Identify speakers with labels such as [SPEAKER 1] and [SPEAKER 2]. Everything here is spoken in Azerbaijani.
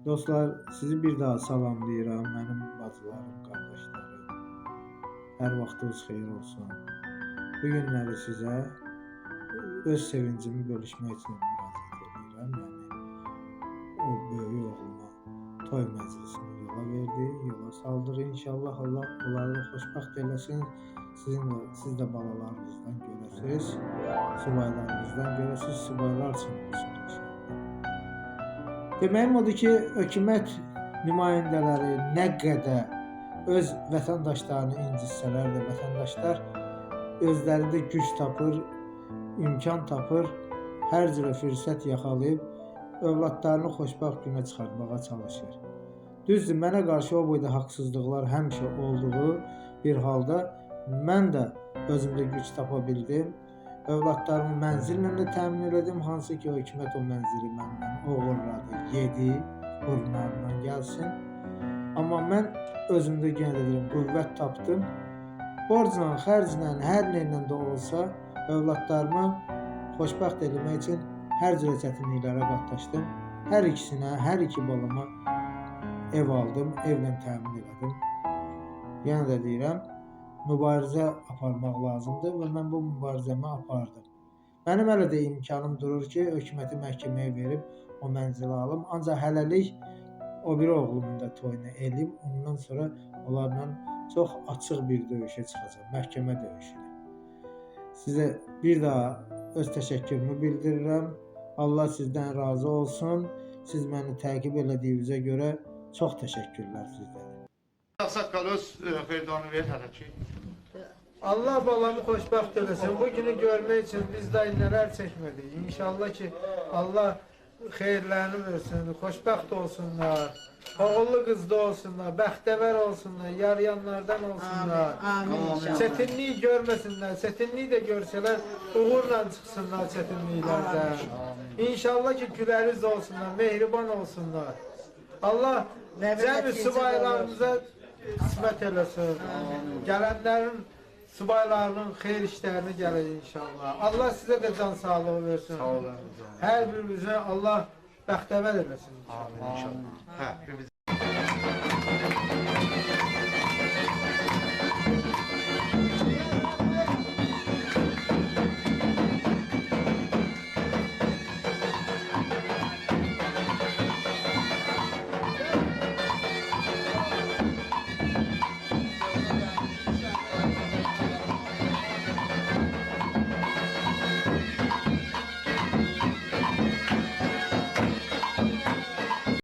[SPEAKER 1] Dostlar, sizi bir daha salamlayıram, mənim bacılarım, qardaşlarım. Hər vaxtınız xeyir olsun. Bu günləri sizə öz sevincimi bölüşmək üçün müraciət edirəm. Yəni, o böyük oğluma toy məclisini yola verdi, yola saldır. İnşallah Allah onları xoşbəxt eləsin. Siz də balalarınızdan görəsiniz, subaylarınızdan görəsiniz, subaylar üçün olsun inşallah. Deməyim odur ki, hökumət nümayəndələri nə qədər öz vətəndaşlarını incitsələr də, vətəndaşlar özlərində güc tapır, imkan tapır, hər cürə fürsət yaxalayıb övladlarını xoşbəxt günə çıxartmağa çalışır. Düzdür, mənə qarşı o boyda haqsızlıqlar həmişə olduğu bir halda mən də özümdə güc tapa bildim. Övladlarımı mənzillə də təmin elədim, hansı ki, hökumət o mənzili məndən oğurladı, yedi, burunlarından gəlsin. Amma mən özümdə yenə də deyirəm, qüvvət tapdım. Borcla, xərclə, hər neylə də olsa, övladlarımı xoşbəxt eləmək üçün hər cürə çətinliklərə qatlaşdım. Hər ikisinə, hər iki balama ev aldım, evlə təmin elədim. Yenə də deyirəm, mübarizə aparmaq lazımdır və mən bu mübarizəmi apardım. Mənim hələ də imkanım durur ki, hökuməti məhkəməyə verib o mənzili alım. Ancaq hələlik o biri oğlumun da toyunu eləyim. Ondan sonra onlarla çox açıq bir döyüşə çıxacaq, məhkəmə döyüşünə. Sizə bir daha öz təşəkkürümü bildirirəm. Allah sizdən razı olsun. Siz məni təqib elədiyinizə görə çox təşəkkürlər sizlərə.
[SPEAKER 2] Saqqal öz xeyirdanı ver hələ ki.
[SPEAKER 1] Allah balamı xoşbəxt eləsin. Bu günü görmək üçün biz də nələr çəkmədik. İnşallah ki, Allah xeyirlərini versin, xoşbəxt olsunlar, oğullu qızda olsunlar, bəxtəvər olsunlar, yarayanlardan olsunlar. Çətinlik görməsinlər, çətinlik də görsələr, uğurla çıxsınlar çətinliklərdən. İnşallah ki, güləriz olsunlar, mehriban olsunlar. Allah cəmi subaylarımıza qismət eləsin. Gələnlərin, subaylarının xeyir işlərini gəlir inşallah. Allah sizə də can sağlığı versin. Hər birimizə Allah bəxtəvər eləsin.
[SPEAKER 2] Amin inşallah.